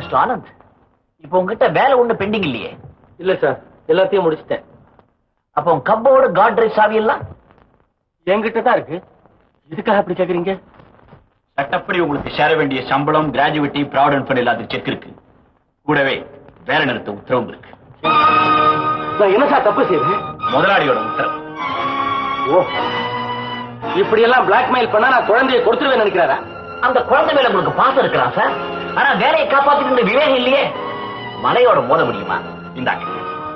Mister Anand, இப்ப உங்ககிட்ட வேலை ஒண்ணு பெண்டிங் இல்லையே? இல்ல சார், எல்லாத்தையும் முடிச்சிட்டேன். அப்போ கப்போர்டு காட்ரேஜ் சாவி எல்லாம் என்கிட்ட தான் இருக்கு. இதுக்காக அப்படி கேக்குறீங்க? சட்டப்படி உங்களுக்கு சேர வேண்டிய சம்பளம், கிராஜுவிட்டி, ப்ராவிடன்ட் ஃபண்ட் எல்லாத்துக்கும் செக் இருக்கு. கூடவே வேலை நிறுத்த உத்தரவும் இருக்கு. நான் என்ன சார் தப்பு செய்வேன்? முதலாளியோட உத்தரவு. ஓ, இப்படி எல்லாம் பிளாக்மெயில் பண்ணா நான் குழந்தையை கொடுத்துருவேன் நினைக்கிறாரா? அந்த குழந்தை மேல உங்களுக்கு பாசம் இருக்கலாம் சார், ஆனா வேலையை காப்பாத்திட்டு விவேகம் இல்லையே. மலையோட மோத முடியுமா? இந்தாங்க.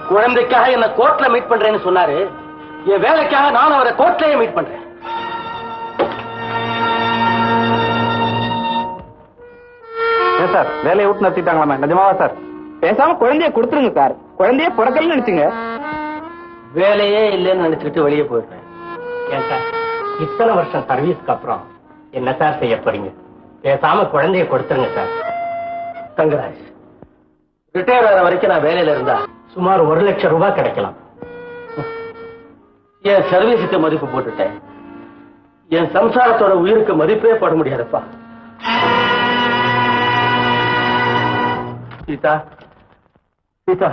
குழந்தைக்காக என்ன கோர்ட்ல மீட் பண்றேன்னு சொன்னாரு. என் வேலைக்காக நான் அவரை கோர்ட்லயே மீட் பண்றேன். சார், வேலையை விட்டு நிறுத்திட்டாங்களாமே, நிஜமாவா சார்? பேசாம குழந்தைய கொடுத்துருங்க சார். குழந்தைய பிறக்கலன்னு நினைச்சுங்க. வேலையே இல்லைன்னு நினைச்சுக்கிட்டு வெளியே போயிடுறேன். ஏன் சார், இத்தனை வருஷம் சர்வீஸ்க்கு அப்புறம் என்ன சார் செய்ய போறீங்க? பேசாம குழந்தைய கொடுத்துருங்க சார். தங்கராஜ், ரிட்டையர் ஆகிற வரைக்கும் நான் வேலையில இருந்தா சுமார் 1 லட்சம் ரூபாய் கிடைக்கலாம். என் சர்வீஸுக்கு மதிப்பு போட்டுட்டேன். என் சம்சாரத்தோட உயிருக்கு மதிப்பே போட முடியாதுப்பா. சீதா, சீதா,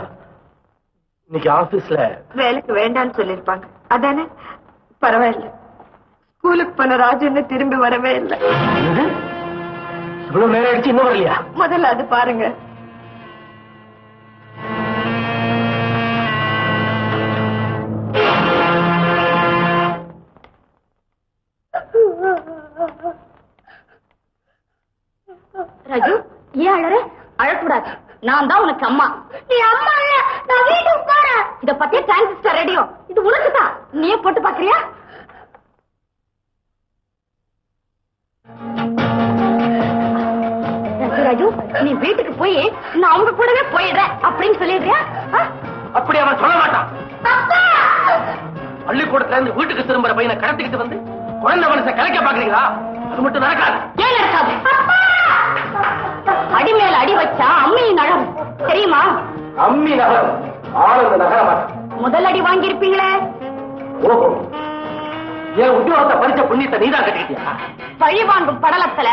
இன்னைக்கு ஆபீஸ்ல வேலைக்கு வேண்டான்னு சொல்லிருப்பாங்க, அதானே? பரவாயில்ல. ஸ்கூலுக்கு போன ராஜு இன்னும் திரும்பி வரவே இல்லை. இவ்வளவு நேரம் ஆயிடுச்சு, இன்னும் வரலையா? முதல்ல அது பாருங்க. ராஜு, ஏன் அழற? அழக்கூடாது. நான் தான் உனக்கு அம்மா. நீ அம்மா இல்ல, நான் வீட்டுக்கு போறேன். இத பத்திய டிரான்சிஸ்டர் ரேடியோ, இது உனக்கு தான். நீயே போட்டு பாக்குறியா? ராஜு, நீ வீட்டுக்கு போய் நான் அவங்க கூடவே போயிடுறேன் அப்படின்னு சொல்லிடுறியா? அப்படி அவன் சொல்ல மாட்டான். பள்ளிக்கூடத்துல இருந்து வீட்டுக்கு திரும்புற பையனை கடத்திக்கிட்டு வந்து குழந்தை மனசை கலைக்க பாக்குறீங்களா? அது மட்டும் நடக்காது. ஏன் நடக்காது? அடி மேல அடி வச்சா அம்மி நகரம், தெரியுமா? அம்மி நகரம், ஆனந்த நகரம். முதல் அடி வாங்கி இருப்பீங்களே. ஓஹோ, என் உத்தியோகத்தை பறிச்ச புண்ணியத்தை நீதான் கட்டிக்கிட்டியா? பழி வாங்கும் படலத்துல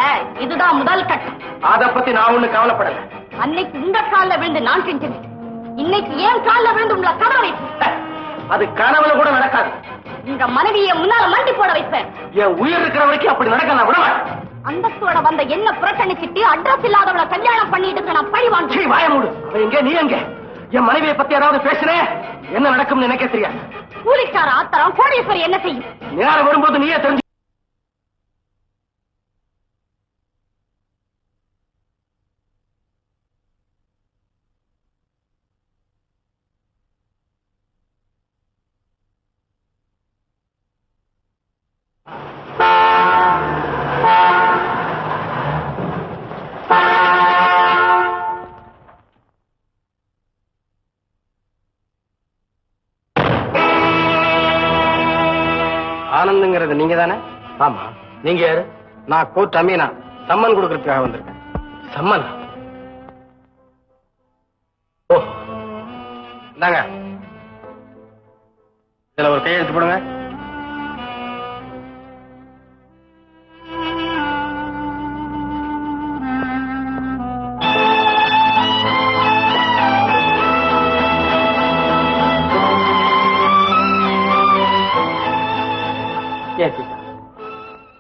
இதுதான் முதல் கட்டம். அத பத்தி நான் ஒண்ணு கவலைப்படல. அன்னைக்கு இந்த கால்ல விழுந்து நான் செஞ்சேன், இன்னைக்கு ஏன் கால்ல விழுந்து உங்களை கதற வைப்பேன். அது கனவுல கூட நடக்காது. உங்க மனைவியை முன்னால மண்டி போட வைப்பேன். என் உயிர் இருக்கிற வரைக்கும் அப்படி நடக்க நான் விடுவேன். அந்தஸ்தோட வந்த என்ன புறக்கணிச்சிட்டு அட்ரஸ் இல்லாதவளை கல்யாணம் பண்ணிட்டு நான் பழி வாங்க. வாய மூடு. அவன் எங்க, நீ எங்க? என் மனைவியை பத்தி யாராவது பேசுறேன், என்ன நடக்கும்னு எனக்கே தெரியாது. கூலிக்கார ஆத்திரம் கோடீஸ்வரி என்ன செய்யும்? நேரம் வரும்போது நீயே தெரிஞ்சு. ஆனந்துங்கிறது நீங்க தானே? ஆமா. நீங்க யாரு? நான் கோர்ட் அமீனா, சம்மன் கொடுக்கறதுக்காக வந்திருக்கேன். சம்மன்? ஓ, இந்தாங்க, இதுல ஒரு கையெழுத்து போடுங்க.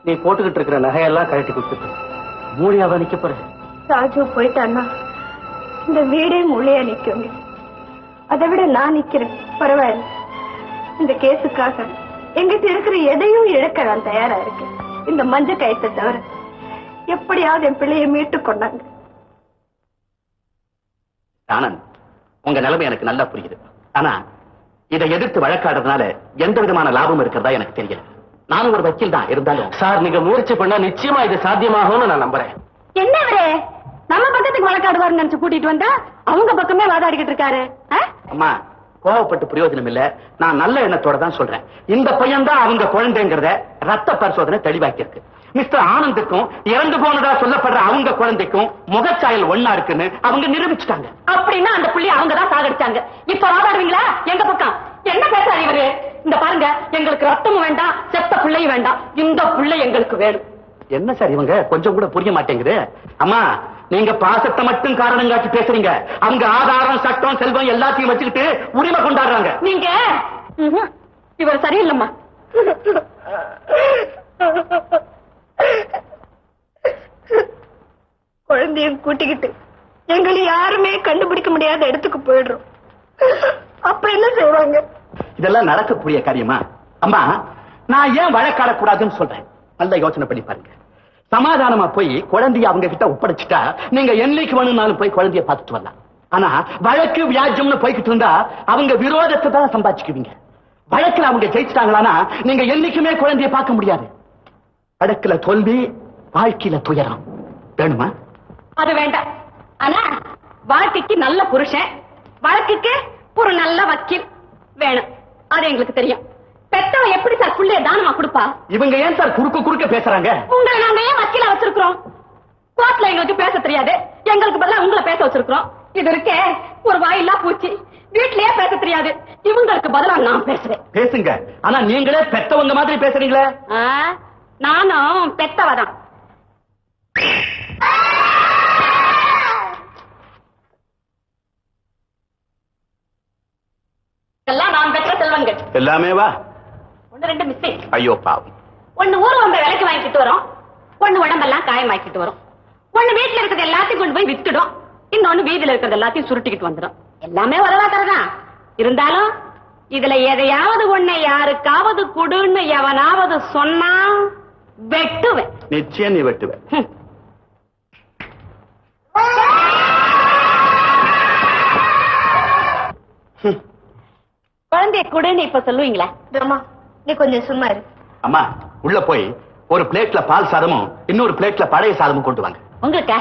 நீ போட்டுக்கிட்டு இருக்கிற நகையெல்லாம் கழட்டி கொடுத்துட்டு மூலியாவா நிக்க போற? ராஜு போயிட்டான்னா இந்த வீடே மூளையா நிக்குங்க. அதை விட நான் நிக்கிறேன், பரவாயில்ல. இந்த கேஸுக்காக எங்கிட்ட இருக்கிற எதையும் இழக்க நான் தயாரா இருக்கேன். இந்த மஞ்ச கயத்தை தவிர எப்படியாவது என் பிள்ளையை மீட்டு கொண்டாங்க. ஆனந்த், உங்க நிலைமை எனக்கு நல்லா புரியுது. ஆனா இதை எதிர்த்து வழக்காடுறதுனால எந்த விதமான லாபம் இருக்கிறதா எனக்கு தெரியல. நானும் ஒரு வக்கீல் தான், இருந்தாலும் சார், நீங்க முயற்சி பண்ணா நிச்சயமா இது சாத்தியமாகும்னு நான் நம்புறேன். என்ன அவரே நம்ம பக்கத்துக்கு வழக்காடுவார் நினைச்சு கூட்டிட்டு வந்தா அவங்க பக்கமே வாதாடிக்கிட்டு இருக்காரு. அம்மா, கோவப்பட்டு பிரயோஜனம் இல்ல. நான் நல்ல எண்ணத்தோட தான் சொல்றேன். இந்த பையன் தான் அவங்க குழந்தைங்கிறத ரத்த பரிசோதனை தெளிவாக்கி இருக்கு. மிஸ்டர் ஆனந்துக்கும் இறந்து போனதா சொல்லப்படுற அவங்க குழந்தைக்கும் முகச்சாயல் ஒன்னா இருக்குன்னு அவங்க நிரூபிச்சுட்டாங்க. அப்படின்னா அந்த புள்ளி அவங்க தான் சாகடிச்சாங்க. இப்ப வாதாடுவீங்களா? எங்க பக்கம் என்ன பேசாரு இவரு? இந்த பாருங்க, எங்களுக்கு ரத்தமும் வேண்டாம், செத்த பிள்ளையும் வேண்டாம். இந்த பிள்ளை எங்களுக்கு வேணும். என்ன சார் இவங்க கொஞ்சம் கூட புரிய மாட்டேங்குது. அம்மா, நீங்க பாசத்தை மட்டும் காரணம் காட்டி பேசுறீங்க. அவங்க ஆதாரம், சட்டம், செல்வம் எல்லாத்தையும் வச்சுக்கிட்டு உரிமை கொண்டாடுறாங்க. நீங்க இவர் சரியில்லைம்மா. குழந்தையும் கூட்டிக்கிட்டு எங்களை யாருமே கண்டுபிடிக்க முடியாத இடத்துக்கு போயிடுறோம். அப்ப என்ன செய்வாங்க? இதெல்லாம் நடக்கக்கூடிய காரியமா? அம்மா, நான் ஏன் வழக்காடக்கூடாதுன்னு சொல்றேன். நல்ல யோசனை பண்ணி பாருங்க. சமாதானமா போய் குழந்தைய அவங்க கிட்ட ஒப்படைச்சிட்டா நீங்க என்னைக்கு வேணும்னாலும் போய் குழந்தைய பார்த்துட்டு வரலாம். ஆனா வழக்கு வியாஜ்யம்னு போய்கிட்டு இருந்தா அவங்க விரோதத்தை தான் சம்பாதிச்சுக்குவீங்க. வழக்குல அவங்க ஜெயிச்சிட்டாங்களானா நீங்க என்னைக்குமே குழந்தைய பார்க்க முடியாது. வழக்குல தோல்வி, வாழ்க்கையில துயரம். வேணுமா? அது வேண்டாம். ஆனா வாழ்க்கைக்கு நல்ல புருஷன், வழக்குக்கு ஒரு நல்ல வக்கீல் வேணும். அது எங்களுக்கு தெரியும். பெத்தவன் எப்படி சார் புள்ளைய தானமா கொடுப்பா? இவங்க ஏன் சார் குறுக்க பேசுறாங்க? உங்களை நாங்க ஏன் வக்கீலா வச்சிருக்கிறோம்? கோர்ட்ல எங்களுக்கு பேச தெரியாது, எங்களுக்கு பதிலா உங்களை பேச வச்சிருக்கிறோம். இது இருக்கே ஒரு வாயில்லா பூச்சி, வீட்லயே பேச தெரியாது. இவங்களுக்கு பதிலா நான் பேசுறேன். பேசுங்க. ஆனா நீங்களே பெத்தவங்க மாதிரி பேசுறீங்களே. நானும் பெத்தவதான். எல்லாம் நான் பெற்ற செல்வங்கள். எல்லாமே வா. ஒன்னு ரெண்டு மிஸ்டேக். ஐயோ பாவம். ஒன்னு ஊர் வந்த விலைக்கு வாங்கிட்டு வரும், ஒன்னு உடம்பெல்லாம் காயமாக்கிட்டு வரும், ஒன்னு வீட்டுல இருக்கிறது எல்லாத்தையும் கொண்டு போய் வித்துடும், இன்னொன்னு வீதியில இருக்கிறது எல்லாத்தையும் சுருட்டிக்கிட்டு வந்துடும். எல்லாமே வரலாதான். இருந்தாலும் இதுல எதையாவது ஒண்ணு யாருக்காவது கொடுன்னு எவனாவது சொன்னா வெட்டுவேன். நிச்சயம் நீ வெட்டுவேன். குழந்தைய கொடுன்னு இப்ப சொல்லுவீங்களா? அம்மா, நீ கொஞ்சம் சும்மா இரு. அம்மா, உள்ள போய் ஒரு பிளேட்ல பால் சாதமும் இன்னொரு பிளேட்ல பழைய சாதமும் கொண்டு வாங்க. உங்களுக்கு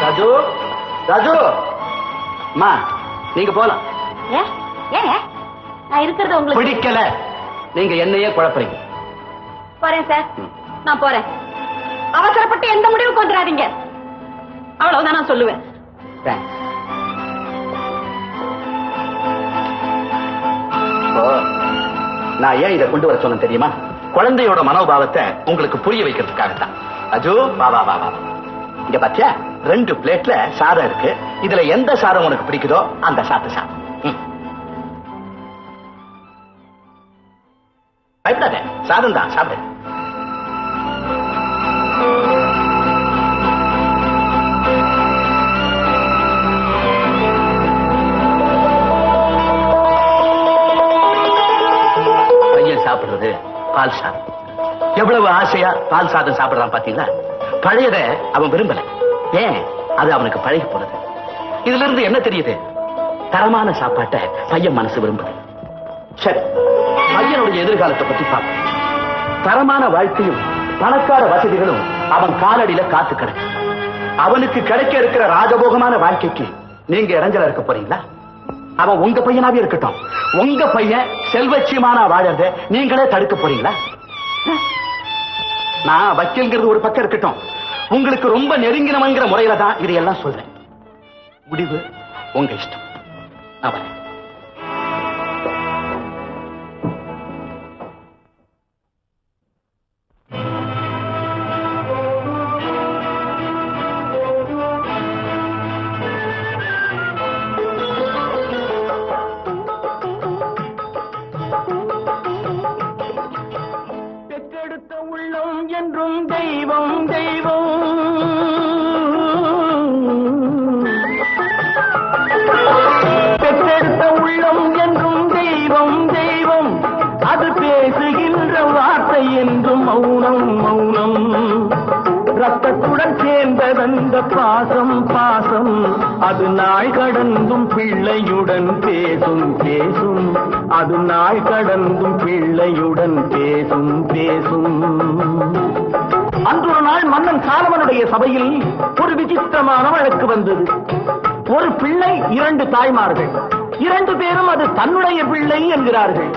ராஜு, ராஜு, அம்மா நீங்க போலாம். ஏன் நான் இருக்கிறது உங்களுக்கு பிடிக்கல? நீங்க என்னையே குழப்பறீங்க. போறேன் சார், நான் போறேன். அவசரப்பட்டு எந்த முடிவுக்கு வந்துடாதீங்க. அவ்வளவுதான் நான் சொல்லுவேன். நான் ஏன் இதை கொண்டு வர சொன்னேன் தெரியுமா? குழந்தையோட மனோபாவத்தை உங்களுக்கு புரிய வைக்கிறதுக்காகத்தான். அஜு, வா வா வா வா. இங்க பாத்தியா, 2 பிளேட்ல சாதம் இருக்கு. இதுல எந்த சாதம் உனக்கு பிடிக்குதோ அந்த சாப்பிட்டு சாதம். பயப்படாத, சாதம் தான் சாப்பிடு. பையன் சாப்பிடுறது பால் சாதம். எவ்வளவு ஆசையா பால் சாதம் சாப்பிடுறான் பாத்தீங்களா? பழையத அவன் விரும்பல. ஏன்? அது அவனுக்கு பழகி போனது. இதுல இருந்து என்ன தெரியுது? தரமான சாப்பாட்டை பையன் மனசு விரும்புது. சரி, பையனுடைய எதிர்காலத்தை பத்தி பார்ப்போம். தரமான வாழ்க்கையும் பணக்கார வசதிகளும் அவன் காலடியில காத்து கிடக்கு. அவனுக்கு கிடைக்க இருக்கிற ராஜபோகமான வாழ்க்கைக்கு நீங்க இடைஞ்சலா இருக்க போறீங்களா? அவன் உங்க பையனாவே இருக்கட்டும். உங்க பையன் செல்வச்சியமான வாழறத நீங்களே தடுக்க போறீங்களா? நான் வக்கீல்ங்கிறது ஒரு பக்கம் இருக்கட்டும், உங்களுக்கு ரொம்ப நெருங்கினவங்கிற முறையில தான் இதையெல்லாம் சொல்றேன். முடிவு உங்க இஷ்டம். அவன் என்றும் தெய்வம் தெய்வம், பெற்றெடுத்த உள்ளம் என்றும் தெய்வம் தெய்வம், அது பேசுகின்ற வார்த்தை என்றும் மௌனம் மௌனம். ரத்தத்துடன் சேர்ந்ததந்த பாசம் பாசம், அது நாள் கடந்தும் பிள்ளையுடன் பேசும் பேசும், அது நாள் கடந்தும் பிள்ளையுடன் பேசும் பேசும். அன்று ஒரு நாள் மன்னன் சாலமனுடைய சபையில் ஒரு விசித்திரமான வழக்கு வந்தது. ஒரு பிள்ளை, 2 தாய்மார்கள், 2 பேரும் அது தன்னுடைய பிள்ளை என்கிறார்கள்.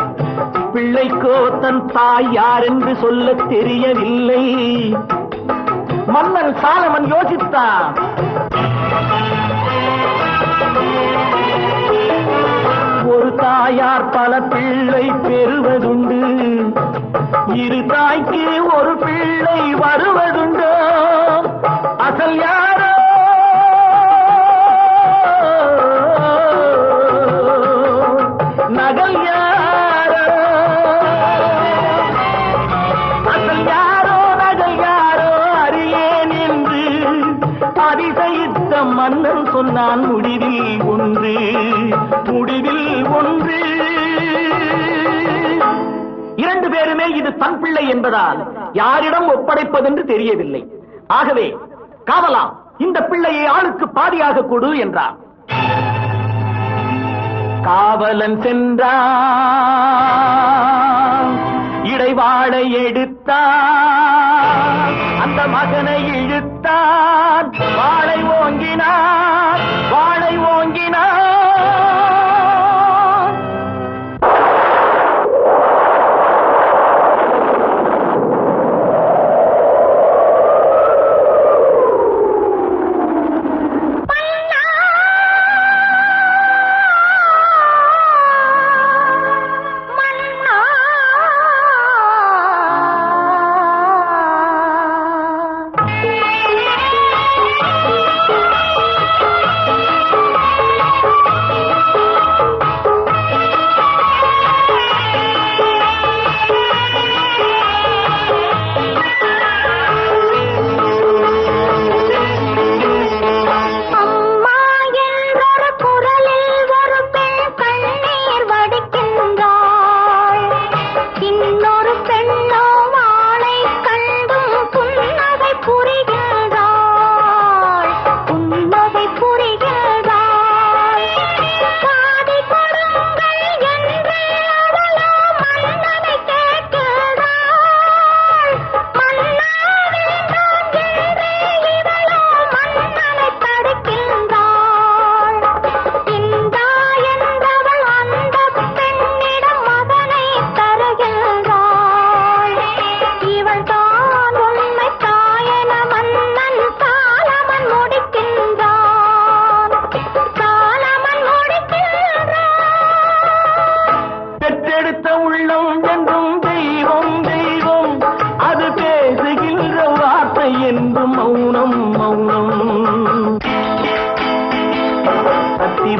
பிள்ளைக்கோ தன் தாய் யார் என்று சொல்ல தெரியவில்லை. மன்னன் சாலமன் யோசித்தான். ஒரு தாயார் பல பிள்ளை பெறுவதுண்டு, இரு தாய்க்கு ஒரு பிள்ளை வருவதுண்டோ, அசல் யாரோ நகல் யாரோ, அசல் யாரோ நகல் யாரோ அறியேன் என்று அதிசயித்த மன்னன் சொன்னான் முடிவில் ஒன்று, முடிவில் ஒன்று. இரண்டு பேருமே இது தன் பிள்ளை என்பதால் யாரிடம் ஒப்படைப்பதென்று தெரியவில்லை. ஆகவே காவலா, இந்த பிள்ளையை ஆளுக்கு பாதியாக கொடு என்றார். காவலன் சென்றான், இடைவாளை எடுத்தான், அந்த மகனை இழுத்தான், வாளை ஓங்கினான், வாளை ஓங்கினான்.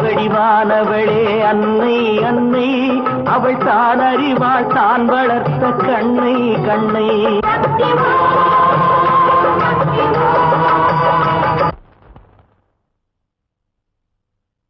வடிவானவளே அன்னை அன்னை, அவள் தான் அறிவாள் தான் வளர்த்த கண்ணை கண்ணை.